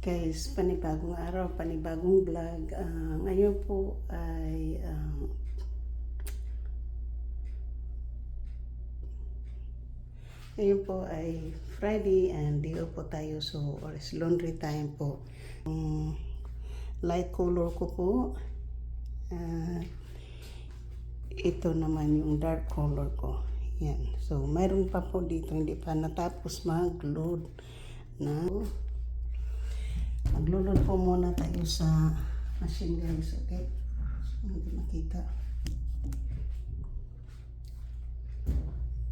Guys, panibagong araw, panibagong vlog. Ngayon po ay Friday and day off po tayo, so or is laundry time po. Light color ko po. Ito naman yung dark color ko. Yan. So, mayroon pa po dito, hindi pa natapos mag-load na. Maglulod po muna tayo sa machine, guys, okay? So, hindi makita.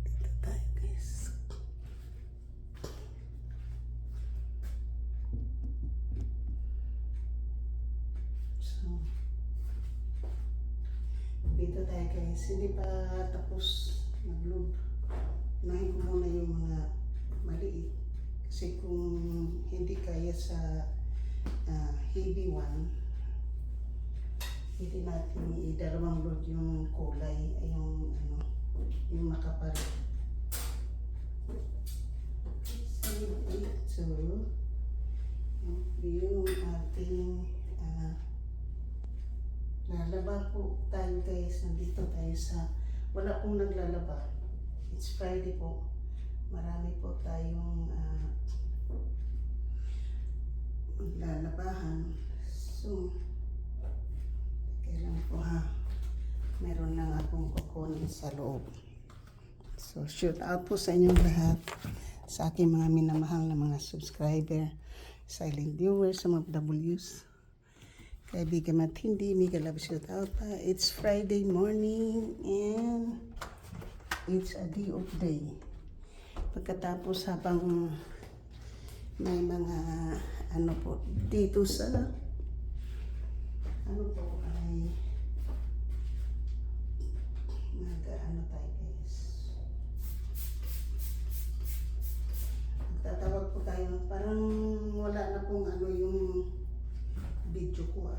Dito tayo, guys. So, dito tayo, guys. Hindi pa tapos mag-load. Unahin ko muna yung mga maliit. Kasi kung hindi kaya sa heavy one, hindi natin idalawang load yung kulay, yung makapal. So, yung ating lalaba po tayo, guys. Nandito tayo sa, wala pong naglalaba. It's Friday po. Marami po tayong lalabahan. So, kailan po meron lang akong kukunin sa loob. So, shout out po sa inyong lahat, sa aking mga minamahal na mga subscriber, silent viewers, some of W's, kaibigan at hindi, mega love shout out pa. It's Friday morning and it's a day of day. Pagkatapos habang may mga po dito sa ay tayo, guys. Magtatawag po tayo, parang wala na pong yung video ko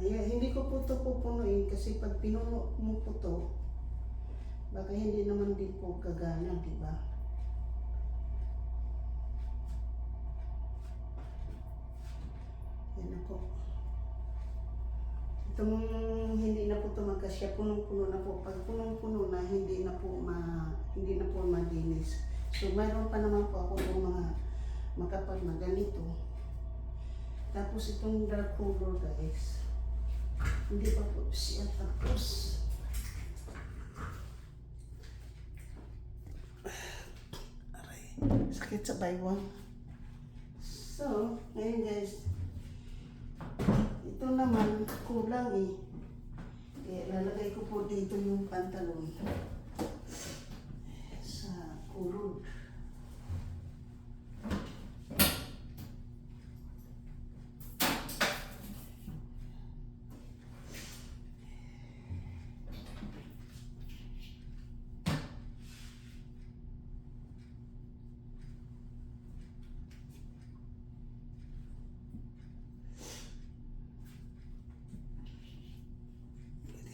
Ayan, hindi ko po ito pupunuin kasi pag pinuno mo po ito, baka hindi naman din po gagana, di ba? Yan na po. Itong hindi na po ito magkasya, punong-puno na po. Pag punong-puno na, hindi na po madinis. So, mayroon pa naman po ako ng mga makapal na ganito. Tapos itong dark color, guys, hindi pa po siya tapos. Aray, sakit sa baywang. So, ngayon, guys, ito naman kulang kaya lalagay ko po dito yung pantalon sa kulod.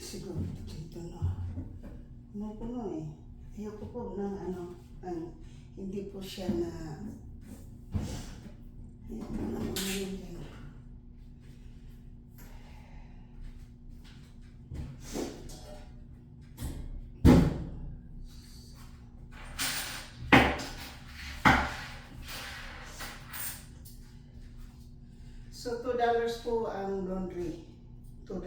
Siguro dito na. Puno Ayoko po ng hindi po siya na So, $2 po ang laundry. $2.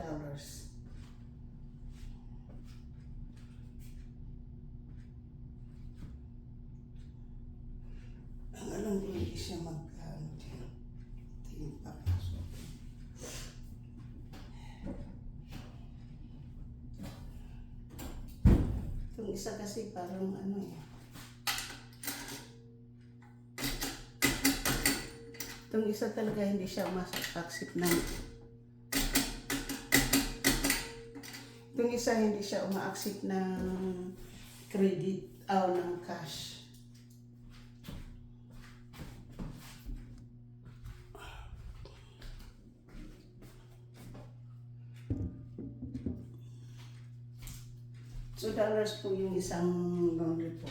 Alam ko hindi siya ito yung papasok. Itong isa kasi parang itong isa talaga hindi siya ma-accept ng itong isa hindi siya uma-accept ng credit o ng cash. $2 po yung isang laundry po.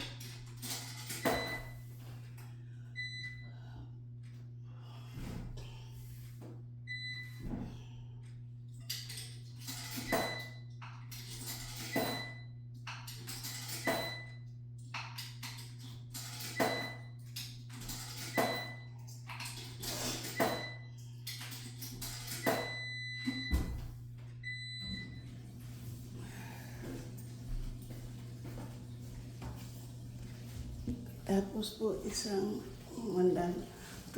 Tapos po isang $2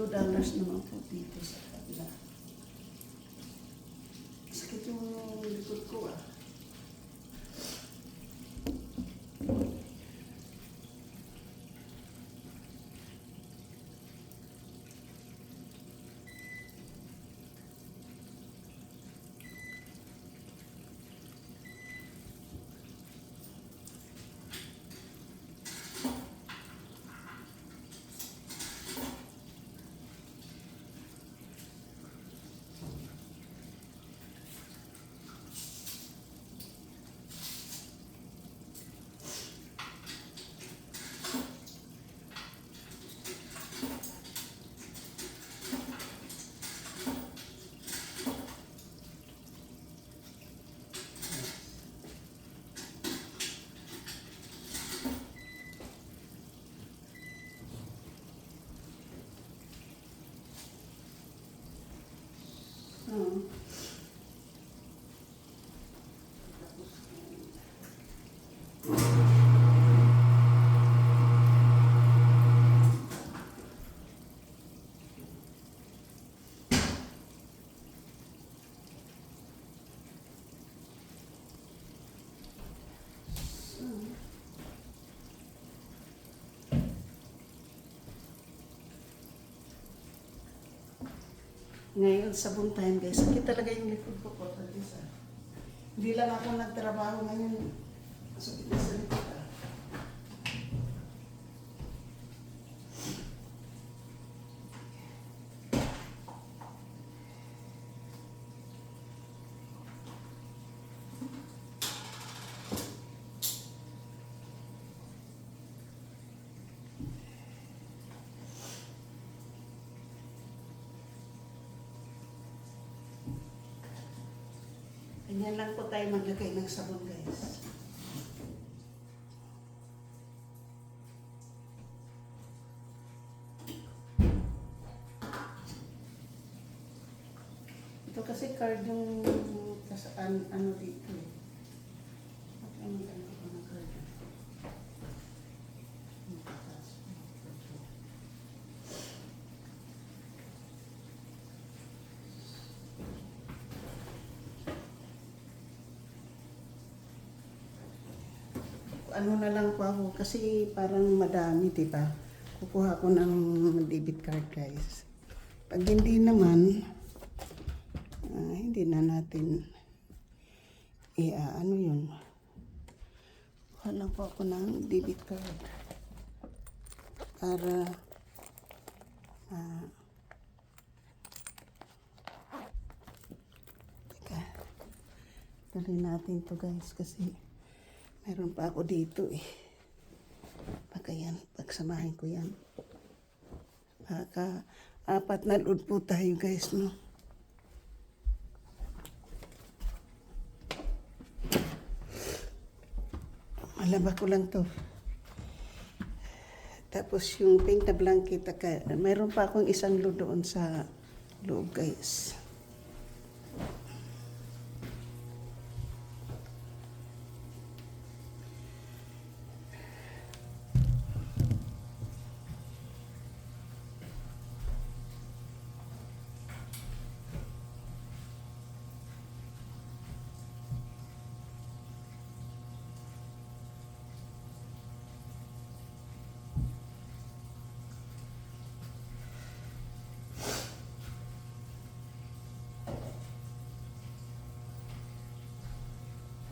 naman po dito sa kabila. Sakit yung likod ko ah. Hmm. Ngayon, sabon time guys. Sakit talaga yung likod ko po. Hindi lang ako nagtrabaho ngayon. Sakit na sa likod ah. Ganyan lang po tayo maglagay ng sabon guys. Ito kasi card yung ano dito eh. Ano ko ng card? Ano na lang po ako kasi parang madami, diba? Kukuha ko ng debit card guys. Pag hindi naman, hindi na natin ano yun. Kuha lang po ako ng debit card para teka, tuloy natin to guys kasi meron pa ako dito eh. Baka yan, pagsamahin ko yan. Baka 4 na load po tayo guys, no? Malaba ko lang to. Tapos yung pink na blanket, meron pa akong isang load doon sa loob guys.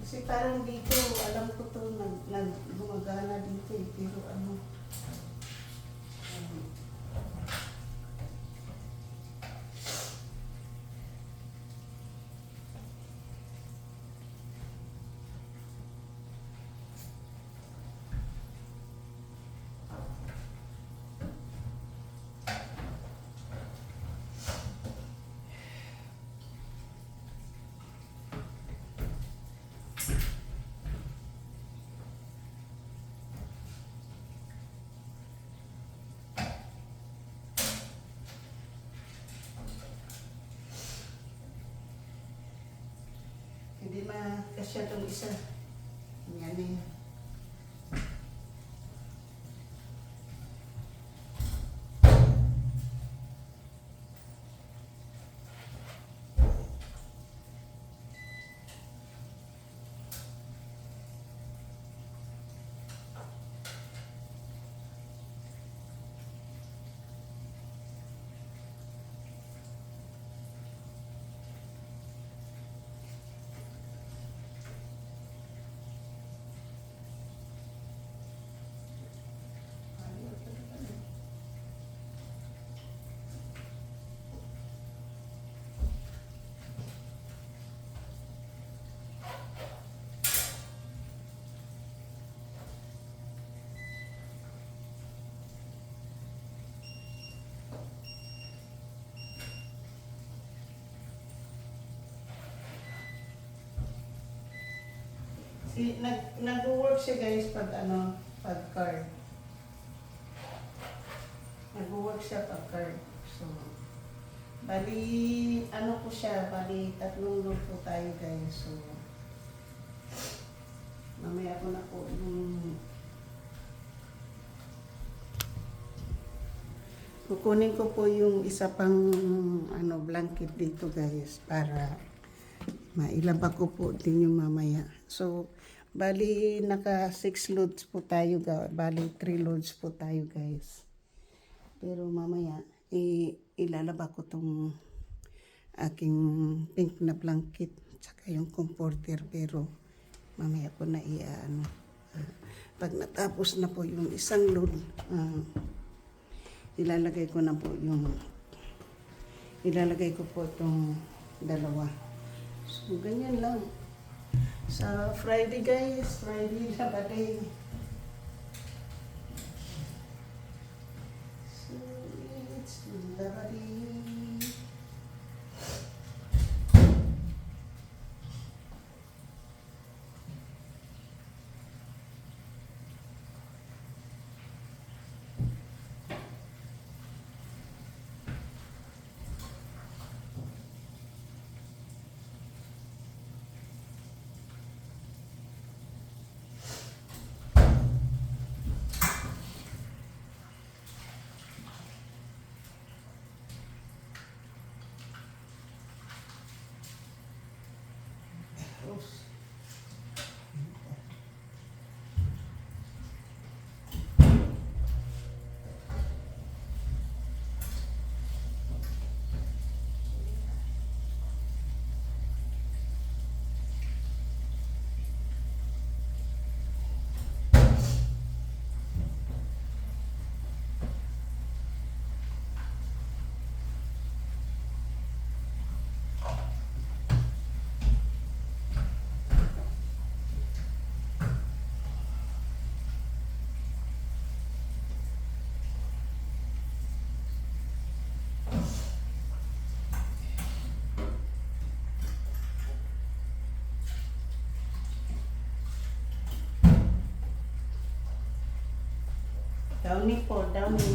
Kasi parang dito, alam ko to, gumagana dito eh, pero ano, hindi makasya tong isa. Yan eh. Nag-work siya guys pag pag card. Nag-work siya pag card. So, bali, po siya, bali, 3 load po tayo guys. So, mamaya ko na po yung kukunin ko po yung isa pang blanket dito guys para mailaba ko po din yung mamaya. So, bali naka 6 loads po tayo, bali 3 loads po tayo guys. Pero mamaya ilalaba ko tong aking pink na blanket tsaka yung comforter, pero mamaya ko na pag natapos na po yung isang load, ilalagay ko po itong dalawa. So, ganyan lang. Sa Friday guys, Friday Saturday. So, it's lovely. Downy po, downy.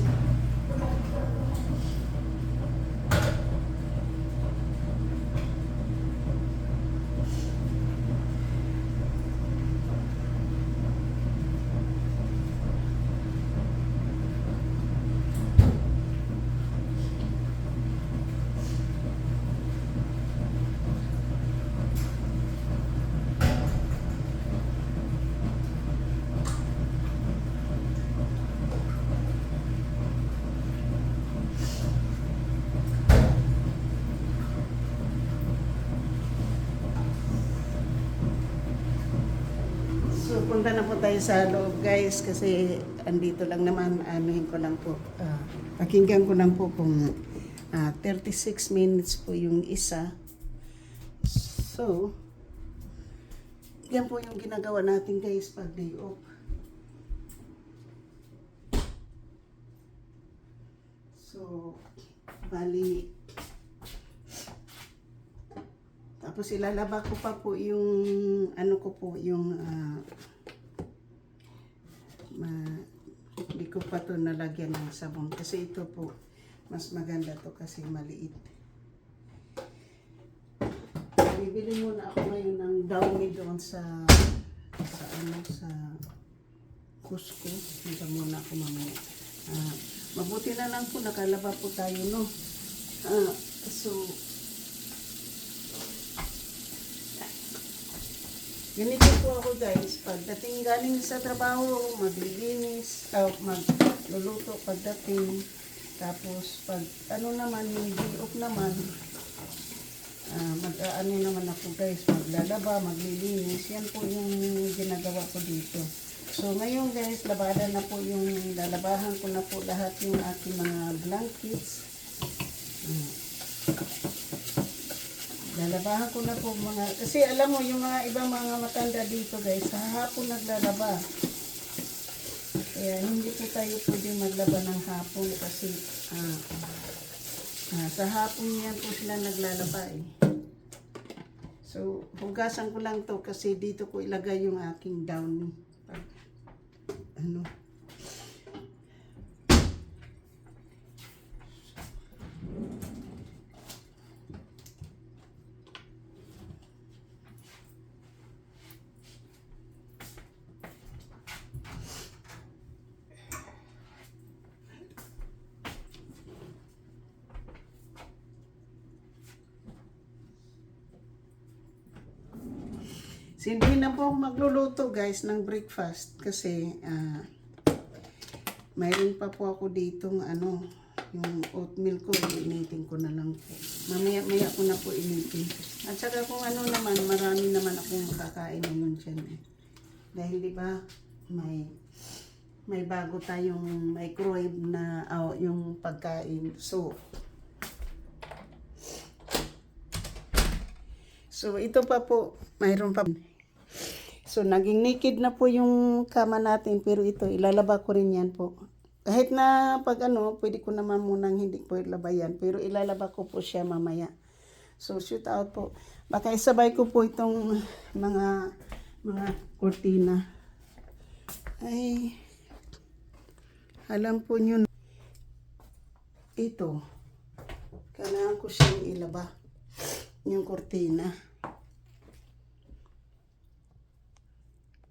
So, punta na po tayo sa loob guys kasi andito lang naman, anuhin ko lang po, pakinggan ko lang po kung 36 minutes po yung isa. So, yan po yung ginagawa natin guys pag day off. So, bali, tapos ilalaba ko pa po yung hindi ko pa to nalagyan ng sabon kasi ito po mas maganda to kasi maliit. Bibili muna ako ngayon ng downy doon sa Costco. Dito muna ako mamaya. Mabuti na lang po nakalaba po tayo, no? So ganito po ako guys, pagdating galing sa trabaho, maglilinis, magluluto pagdating, tapos pag naman, yung day off naman, naman ako guys, maglalaba, maglilinis, yan po yung ginagawa ko dito. So ngayon guys, labahan na po lalabahan ko na po lahat yung aking mga blankets. Lalabahan ko na po kasi alam mo yung mga ibang mga matanda dito guys, sa hapon naglalaba. Kaya hindi po tayo pwede maglaba ng hapon kasi sa hapon yan po sila naglalaba eh. So So, hugasan ko lang to kasi dito ko ilagay yung aking downy. Ano? So, hindi na po ako magluluto guys ng breakfast kasi mayroon pa po ako ditong ano, yung oatmeal ko, initin ko na lang po. Mamaya-maya ko na po initin. At saka kung ano naman, marami naman akong makakain ngayon dyan eh. Dahil di ba may bago tayong microwave na yung pagkain. So ito pa po, mayroon pa. So, naging naked na po yung kama natin, pero ito, ilalaba ko rin yan po. Kahit na pag ano, pwede ko naman munang hindi po ilaba yan, pero ilalaba ko po siya mamaya. So, shoot out po. Baka isabay ko po itong mga kurtina. Ay, alam po nyo, ito, kailangan ko siyang ilaba, yung kurtina.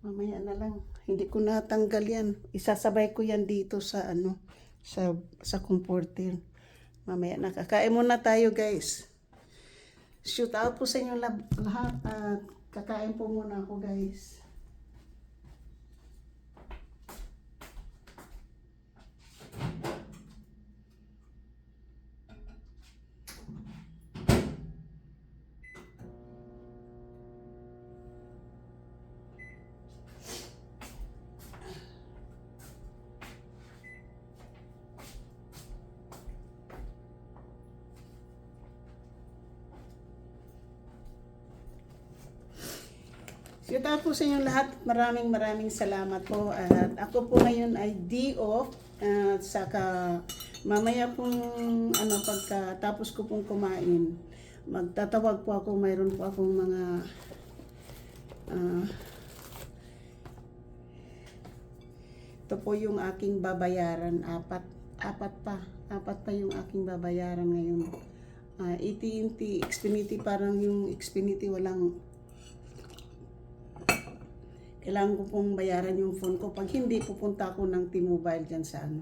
Mamaya na lang. Hindi ko natanggal yan. Isasabay ko yan dito sa ano, sa comforter. Mamaya na. Kakain muna tayo guys. Shoot out po sa inyo lahat. Kakain po muna ako guys. Shout out po sa inyo lahat. Maraming salamat po. At ako po ngayon ay day off. At saka mamaya pong ano, pagkatapos ko pong kumain, magtatawag po ako. Mayroon po akong mga ito po yung aking babayaran. Apat pa yung aking babayaran ngayon. AT&T, Xfinity, parang yung Xfinity walang, kailangan ko pong bayaran yung phone ko. Pag hindi, pupunta ako ng T-Mobile dyan sa ano.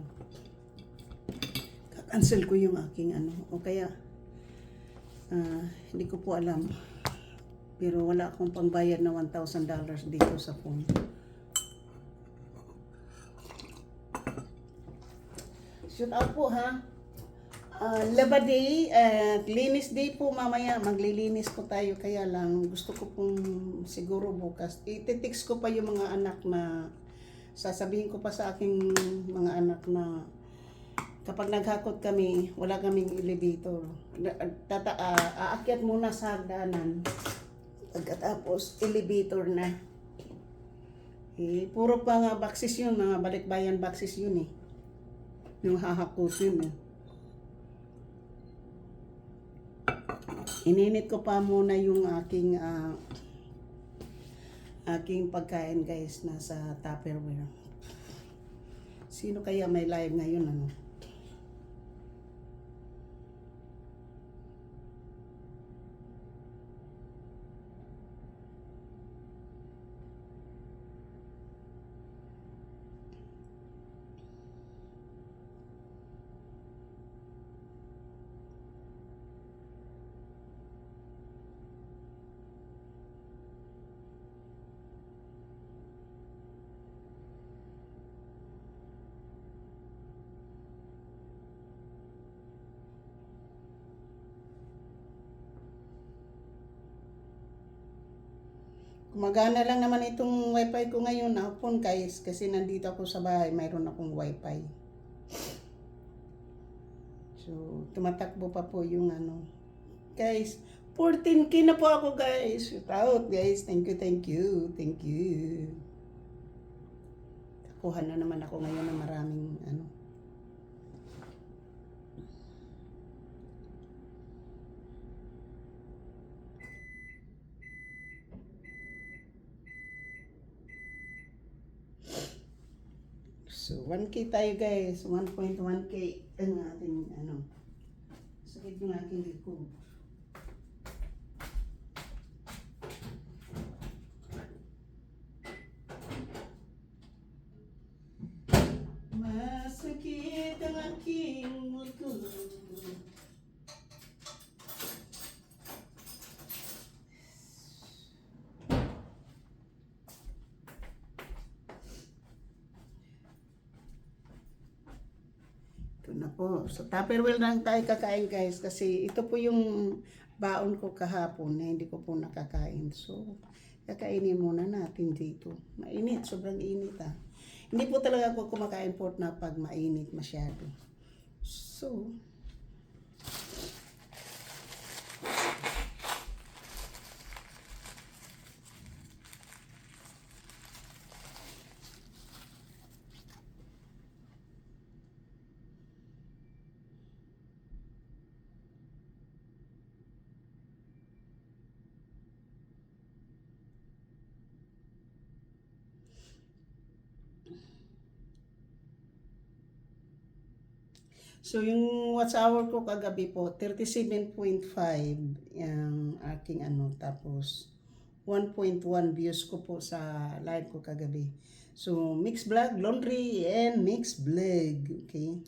Cancel ko yung aking ano. O kaya, hindi ko po alam. Pero wala akong pangbayad na $1,000 dito sa phone. Shoot out po ha. Laba day at linis day po mamaya. Maglilinis po tayo, kaya lang gusto ko pong siguro bukas. Ititext ko pa yung mga anak na sasabihin ko pa sa aking mga anak na kapag naghakot kami, wala kaming elevator. Aakyat muna sa hagdanan. Pagkatapos, elevator na. Puro pa nga boxes yun, mga balikbayan boxes yun eh. Yung hahakot yun eh. Ininit ko pa muna yung aking pagkain guys, nasa Tupperware. Sino kaya may live ngayon ano? Gumagana lang naman itong wifi ko ngayon na phone guys, kasi nandito ako sa bahay, mayroon akong wifi. So, tumatakbo pa po yung ano. Guys, 14K na po ako guys. Shout out guys. Thank you. Kakuha na naman ako ngayon ng maraming ano. So, 1K tayo guys. 1.1K ang ating ano. Sakit yung aking likod. Masakit ang aking likod. Ito na po. So, Tupperware lang tayo kakain guys kasi ito po yung baon ko kahapon na hindi ko po nakakain. So, kakainin muna natin dito. Mainit, sobrang init ah. Hindi po talaga ako kumakain pork na pag mainit masyado. So, yung watch hour ko kagabi po, 37.5 yung aking ano, tapos 1.1 views ko po sa live ko kagabi. So, mixed vlog, laundry, and mixed vlog. Okay?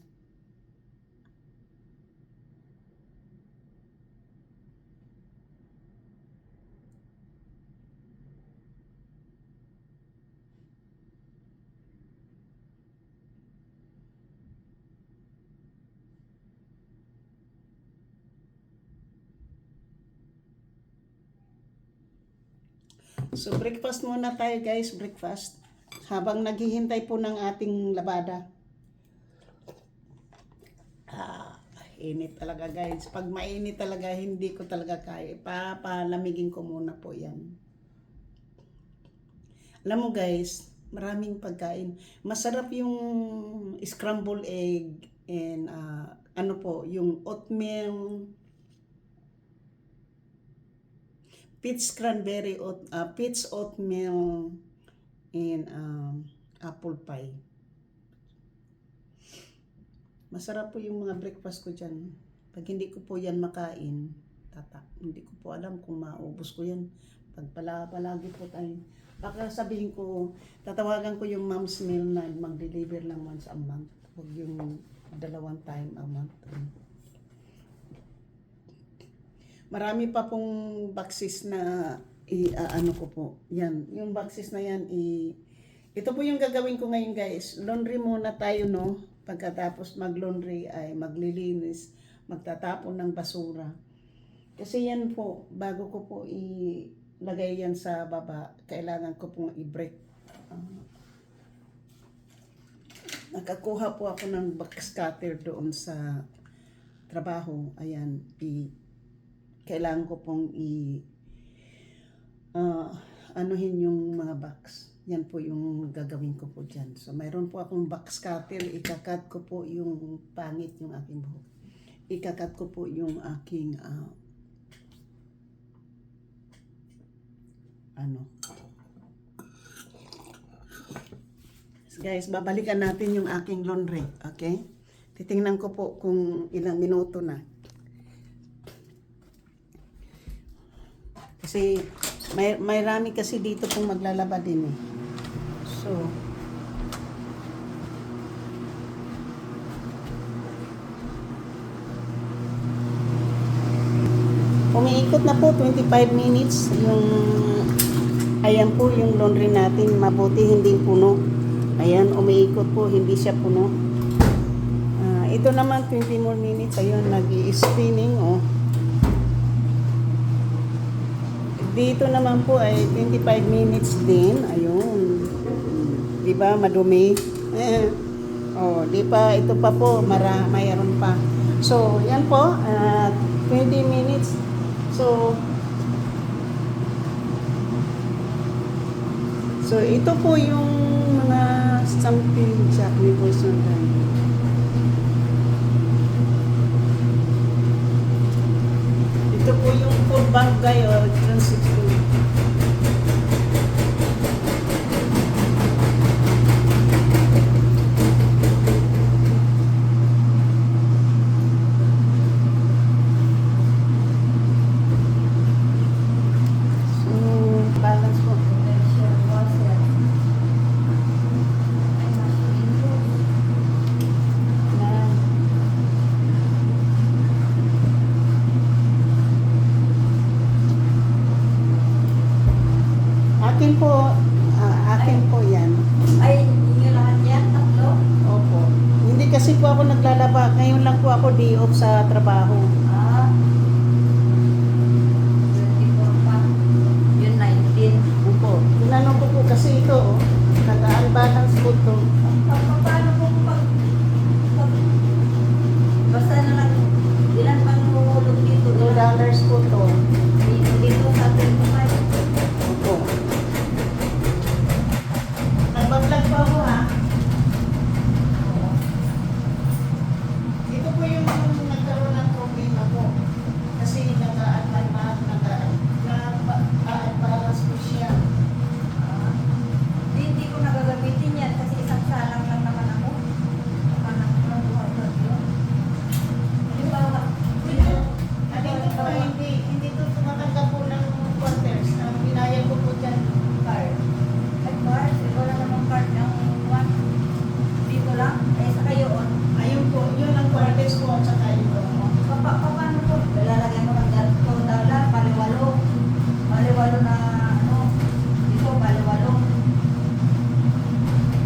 So, breakfast muna tayo guys, breakfast. Habang naghihintay po ng ating labada. Init talaga guys. Pag mainit talaga, hindi ko talaga kaya. Palamigin ko muna po yan. Alam mo guys, maraming pagkain. Masarap yung scrambled egg and ano po, yung oatmeal, peach cranberry, peach oatmeal, and apple pie. Masarap po yung mga breakfast ko dyan. Pag hindi ko po yan makain, hindi ko po alam kung maubos ko yan. Pag palagi po tayo. Baka sabihin ko, tatawagan ko yung mom's meal na mag-deliver lang once a month. Huwag yung 2 time a month. Marami pa pong boxes na ano ko po. Yan, yung boxes na yan ito po yung gagawin ko ngayon guys. Laundry muna tayo no. Pagkatapos mag-laundry ay maglilinis, magtatapon ng basura. Kasi yan po, bago ko po ilagay yan sa baba, kailangan ko pong i-break. Nakakuha po ako ng box cutter doon sa trabaho. Ayan, kailangan ko pong anuhin yung mga box. Yan po yung gagawin ko po dyan. So, mayroon po akong box cutter. Ikakat ko po yung pangit yung aking buhok. Ikakat ko po yung aking guys, babalikan natin yung aking laundry. Okay? Titingnan ko po kung ilang minuto na. Kasi may rami kasi dito pong maglalaba din eh. So, umiikot na po 25 minutes yung ayan po yung laundry natin. Mabuti hindi puno. Ayan, umiikot po, hindi siya puno. Ito naman 20 more minutes. Ayun, nag-i-spinning oh. Dito naman po ay 25 minutes din. Ayun. Di ba madumi? Oh, di pa ito pa po mayroon pa. So, yan po 20 minutes. So ito po yung mga something Jack Nicholson. Ito po yung food bank guy o transition. po ako naglalaba. Ngayon lang po ako day off sa trabaho. Ah. 24 pa. Yun 19. Opo. Tinanong ko po kasi ito, oh, nag-unbalance po to. Paano po basta na lang, ilan pang nahulog dito? $2 po to. Dito sa 25. Opo. Nagbablog pa ako ha. Ito po yung nagkaroon ng problema po. Kasi nag-balance po siya. Hindi ko nagagamitin yan kasi isang salang lang naman ako. Paano ko lang buhay yun? Halimbawa, Dito po hindi to tumatanggap po ng quarters. Ang binayad ko po dyan, card. ay card, wala namang card ng one. Dito lang, eh sa kayo on. Ayun po, yun ang quarters po at saka ito. Paano po? Lalagay mo ng $2, baliwalo. Baliwalo na ano, dito baliwalo.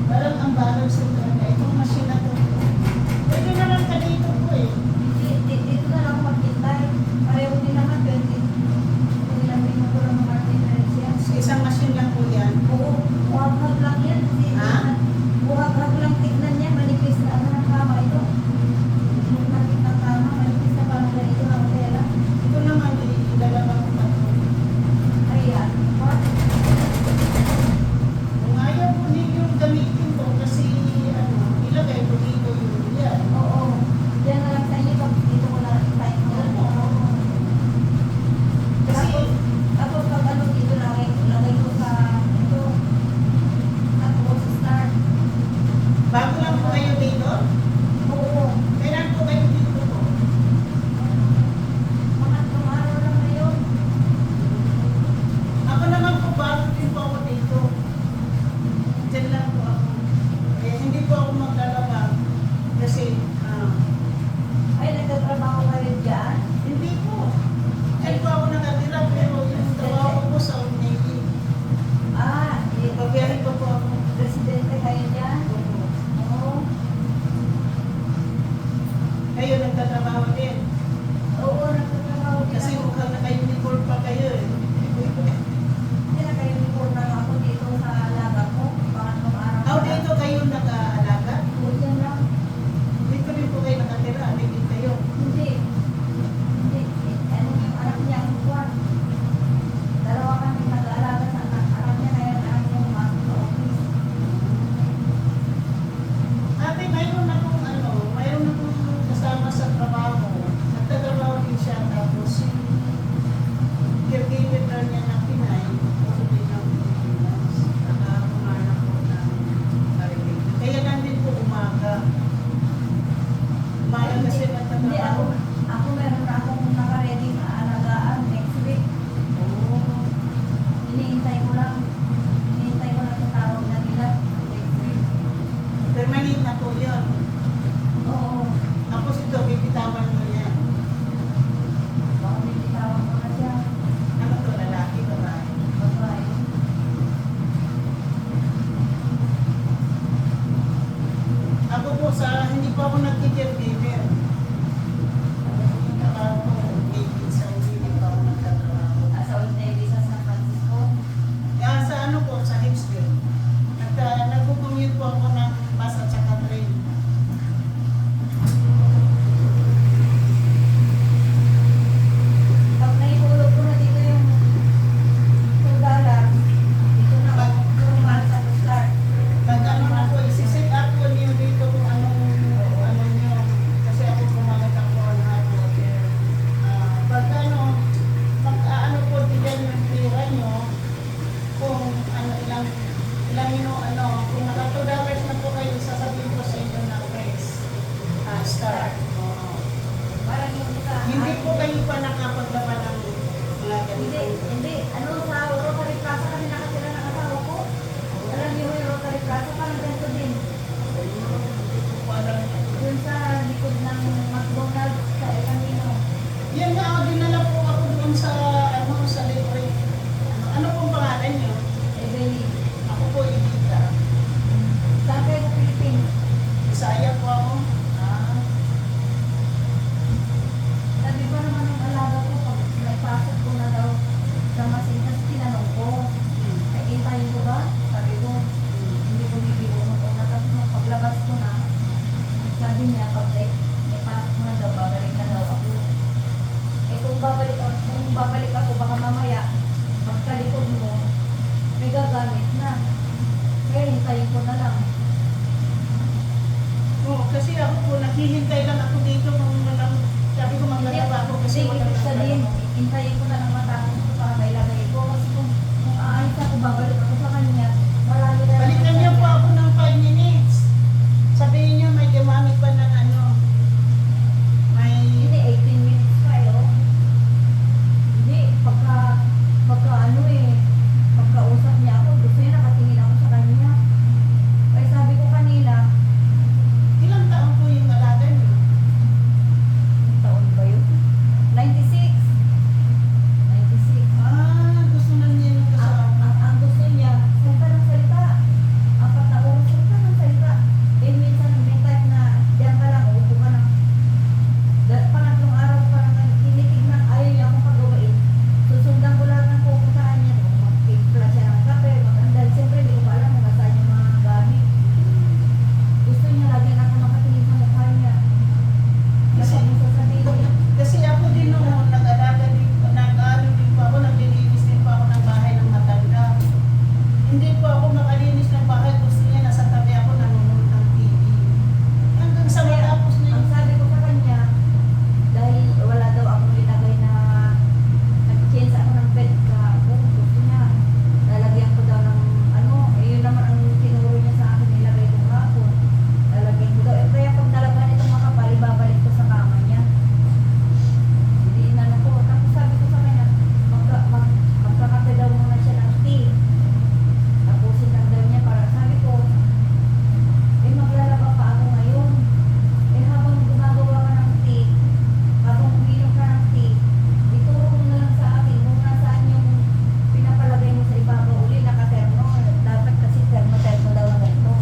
Parang ang balance po talaga. Itong machine na to. Pwede naman ka dito po eh. Dito na lang maghintay. Pareho din naman 20. Kung ilang minuto lang ng Martin yan. Isang machine lang po yan. Oo, buhag-hag lang yan. Ha? Buhag-hag lang tignan niya, manipis na ano ng kama ito. Nakit ng kama, manipis na parang ganito ng tela. Ito naman, ilalabang ko pa to. Ayan. Kung ayaw po ninyong gamitin ko kasi ilagay ko dito yung yan. Oo. Diyan na lang sa inyo, dito ko na type mo. Kasi, Tapos pag ano dito lagay ko sa ito. Tapos start. bago lang po kayo dito, Oo. kailan po kayo dito po? Mga araw lang na yun. Ako naman po, bago din po ako dito. Diyan lang po ako. Eh, hindi po ako maglalabang. Kasi, Ay, nagtatrabaho kayo dyan? hindi po. Diyan po ako nakatira, pero yung trabaho ko po sa Old Navy. Ah, Pabiyahe pa po ako. residente kayo dyan? Oo. Kayo nagtatrabaho din. Oo, nagtatrabaho din Kasi ako. mukhang naka-uniform pa kayo eh. Hindi na kayo report na ako dito sa alaga ko. Pangatlong araw. How dito kayo nag-aalaga? Oo, dyan lang. Dito rin po kayo nakatira, alipin kayo. Hindi. Hindi. Ano yung anak niya ang kuwan? Dalawa kami nag-aalaga sa anak niya kaya anak niya pumasok sa office. Ate, mayroon akong kasama sa trabaho. Nagtatrabaho din siya, tapos yung caregiver na niya ng Pinay, puro din ng Pilipinas. Nakakumanak po ng Caribbean. Kaya nandun po umaga. Umaga kasi Hindi ako. nagtatrabaho. Ako meron na akong naka-ready na alagaan next week. Oo. Hinihintay ko lang. Hinihintay ko lang sa tawag na nila next week. Permanent na po yun. Oo. Tapos ito, bibitawan mo yan. Baka may bitawan ko na siya. Ano to, lalaki, babae? Bye-bye. Ako po hindi po ako nag-caregiver. Trabaho ko, maybe sa hindi pa ako nagtatrabaho. Sa Old Navy sa San Francisco. Kaya sa ano po, sa Hicksville. Nagpo-commute po ako ng bus at saka train. Pag naihulog ko na dito yung $2, dito na ako normal sa start. Pag ano na po, isi-set up ko niyo dito kung ano nyo. Kasi sabi niya, pag may pasok mo na daw, babalik na daw ako. Eh kung babalik ako, baka mamaya, pagkalikod mo, may gagamit na. Kaya hintayin ko na lang. Oo, kasi ako po, naghihintay lang ako dito kung walang, sabi ko maglalaba ako kasi Hindi, walang ibig sabihin, naglalaba. hintayin ko na lang matapos ko para mailagay ko. Kasi kung aalis ako, babalik ako sa kanya, marami na lang. Balikan niyo po ako ng 5 minutes. Sabihin niyo may gumamit pa ng ano, may... Hindi, 18 minutes pa eh, oh. Hindi, pagka ano eh, pagkausap niya ako, gusto niya nakatingin ako sa kanya. Kaya sabi ko kanina, Ilang taon po yung alaga niyo? yung taon ba yun? 96. 96. Ah, gusto na niya yung kasama. Ang gusto niya, salita ng salita. 4 na oras, salita ng salita. Eh, minsan, may time na, diyan ka lang, upo ka lang. Pangatlong araw pa lang, tinitignan, ayaw niya akong pagawain. Susundan ko lang ng pupuntahan niya. Mag-timpla siya ng kape, mag-andal. Siyempre, hindi ko pa alam kung nasaan yung mga gamit. Gusto niya, lagi na ako nakatingin sa mukha niya. Kasi mo sasabihin, Kasi ako din noon, nag-alaga din, nag-ano din po ako, naglilinis din po ako ng bahay ng matanda. Hindi po ako makalinis ng bahay, gusto niya nasa tabi ako nanonood ng TV. Hanggang sa matapos na ang yun. sabi ko sa kanya, dahil wala daw akong linagay na nag-change ako ng bed kahapon, gusto niya, lalagyan ko daw ng ano, eh yun naman ang tinuro niya sa akin, nilagay ko kahapon. Lalagyan ko daw, eh kaya pag nalaban itong makapal, ibabalik ko sa kama niya. Hindi inano ko, tapos sabi ko sa kanya, magkakape daw muna siya ng tea. Tapusin lang daw niya para sabi ko, eh maglalaba pa ako ngayon. Eh habang gumagawa ka ng tea, habang uminom ka ng tea, ituro mo na lang sa akin kung nasaan yung pinapalagay mo sa ibabaw uli, nakatermo. Dapat kasi termo daw na ganito.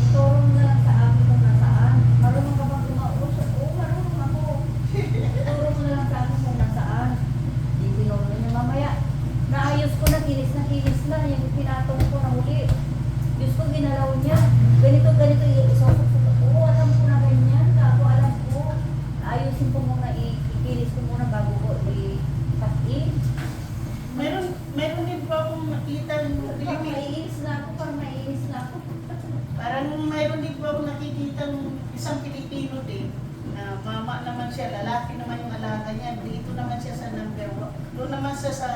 Ituro mo na lang sa akin kung nasaan. Marunong ka bang gumawa? Oo, marunong ako. Ituro mo na lang sa akin kung nasaan. Di tinuro niya mamaya. Naayos ko na, kinis na, yung pinatong ko na huli. Diyos ko, ginalaw niya. Ganito, isosok ko. Oo, alam ko na ganyan. Ako, alam ko. Ayusin ko muna, ikinis ko muna bago ko i-cut-in. Meron din po akong nakita ng Parang maiinis na ako. Parang mayroon din po ako nakikita ng isang Pilipino din na mama naman siya, lalaki naman yung alaga niya. Dito naman siya sa number 1. Doon naman siya sa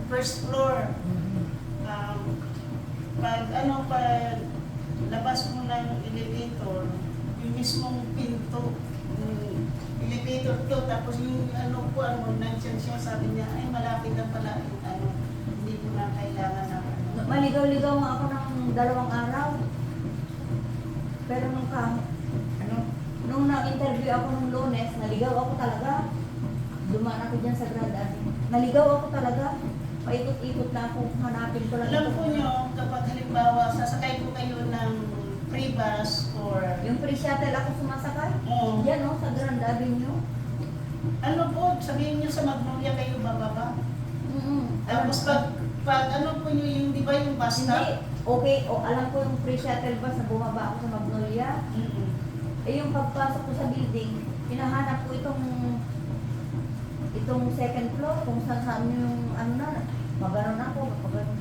first floor. Pag labas mo ng elevator, yung mismong pinto, yung elevator to, tapos yung nandiyan siya, sabi niya, ay malapit na pala yung hindi mo na kailangan na Maligaw-ligaw nga ako ng 2 araw. Pero nung na-interview ako nung Lunes, naligaw ako talaga. Dumaan ako dyan sa Grand Avenue. Naligaw ako talaga. Paikot-ikot na ako, hanapin ko lang. Alam po nyo, kapag halimbawa, sasakay ko kayo ng free bus or Yung free shuttle ako sumasakay. Oo. Yan sa Grand Avenue. ano po, sabihin nyo sa Magnolia kayo bababa. Tapos pag ano po nyo yung, di ba yung bus Hindi. stop? Okay, alam ko yung free shuttle bus na bumaba ako sa Magnolia. Mm-mm. Eh yung pagpasok ko sa building, hinahanap ko itong second floor, kung saan yung ano na, maganon ako, magaganon.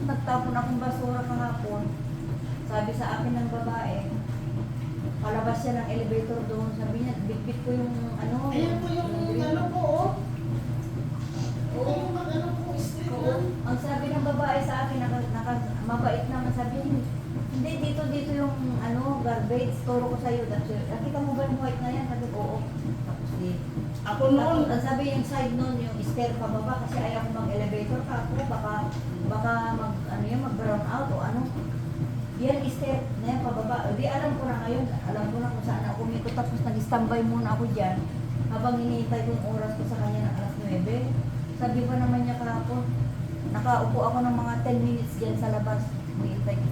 Nagtapon akong basura kahapon. Sabi sa akin ng babae, palabas siya ng elevator doon, sabi niya, bitbit ko yung ano. Ayan po yung ano po, oh. Ito yung ano po, street Oo. lang. Ang sabi ng babae sa akin, mabait naman, sabi niya, hindi, dito yung ano, garbage, turo ko sa'yo. Nakita mo ba yung white na yan? Sabi ko, oo. Tapos Ako noon, ang sabi yung side nun, yung stair pababa, kasi ayaw ko mag-elevator ka ako, baka mag-brown out o ano. Yan, stair na yan pababa. Di alam ko na ngayon, alam ko na kung saan ako umikot. Tapos nag-standby muna ako dyan, habang hinihintay ko yung oras ko sa kanya ng alas 9. Sabi pa naman niya kahapon, nakaupo ako ng mga 10 minutes dyan sa labas, hinihintay ko.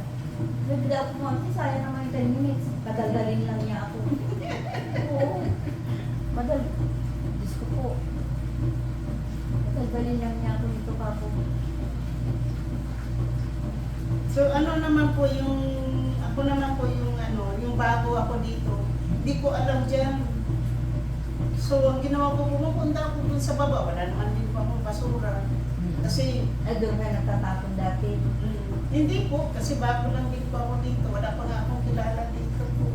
Sabi ako mo, sayang naman yung 10 minutes. Kadaldalin lang niya ako. Oo. Diyos ko po. Kadaldalin lang niya ako nito kako. so ano naman po yung, ako naman po yung yung bago ako dito, Hindi ko alam dyan. So, ang ginawa ko, pumupunta ako dun sa baba. Wala naman din pa akong basura. Kasi, Ay, doon ka nagtatapon dati. hindi po. Kasi bago lang din po ako dito. Wala pa nga akong kilala dito po.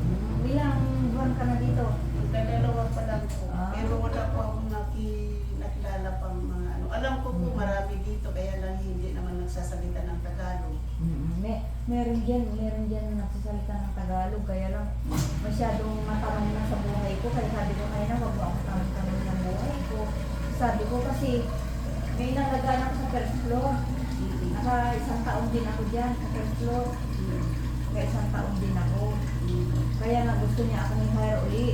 Ilang buwan ka na dito? Nagdadalawa pa lang po. Ah. Pero wala po akong nakilala pang mga ano. Alam ko po marami dito. Kaya lang hindi naman nagsasalita ng Tagalog. Meron dyan nagsasalita ng Tagalog, kaya lang masyadong matanong na sa buhay ko, kaya sabi ko ngayon na wag mo ako tanong ng buhay ko. Sabi ko kasi may nalagaan ako sa first floor. Naka isang taon din ako dyan sa first floor. Naka isang taon din ako. Kaya nga gusto niya ako i-hire uli.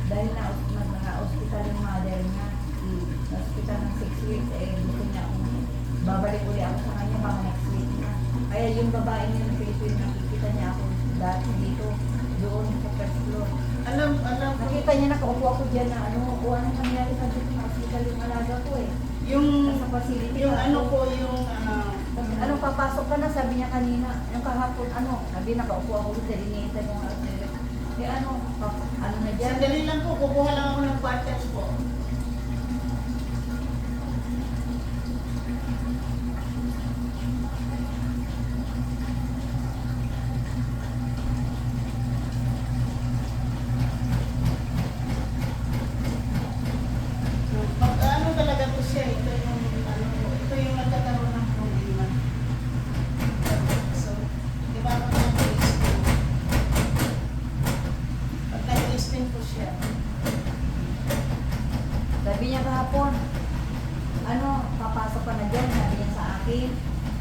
Dahil na-hospital yung mother niya. Na-hospital ng 6 weeks, gusto niya ako babalik uli ako sa kanya baka next week na. Kaya yung babae niya ng Philippine, nakikita niya ako dati dito, doon sa first floor. Alam ko. Nakita niya nakaupo ako dyan na ano, o anong nangyari sa dito sa hospital yung alaga ko eh. Yung, Nasa facility yung ako. ano po, yung Anong papasok ka na, sabi niya kanina, yung kahapon, sabi nakaupo ako dito, iniintay yung hospital. Eh ano na dyan? sandali lang po, kukuha lang ako ng quarters po. Ano talaga po siya, ito yung nagkakaroon ng problema. So, di ba ako nag-i-spin? Pag nag-i-spin po siya, Sabi niya kahapon, papasok ka na dyan, sabi niya sa akin.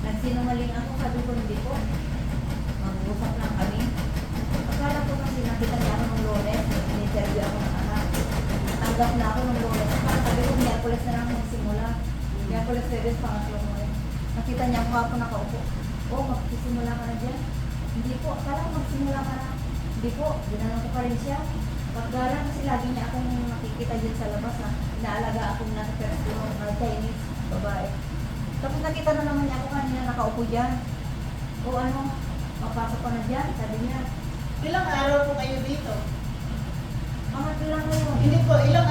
Nagsinungaling ako, sabi ko hindi po. Mag-uusap lang kami. Akala ko kasi nakita niya ako ng Lunes, in-interview ako ng anak. Natanggap na ako ng Lunes. Sabi ko, Miyerkules na lang magsimula. Miyerkules, Teres, pangatlong mo. Nakita niya ako ako nakaupo. Oh, magsisimula ka na dyan? Hindi po, akala ko magsimula ka na. Hindi po, ginanong ko pa rin siya. Paggalang kasi lagi niya akong nakikita dyan sa labas na inaalaga akong nasa first floor na Chinese babae. Tapos nakita na naman niya ako kanina nakaupo dyan. O papasok ka na dyan, sabi niya. ilang araw po kayo dito? Pangatlo lang ngayon. Hindi po, ilang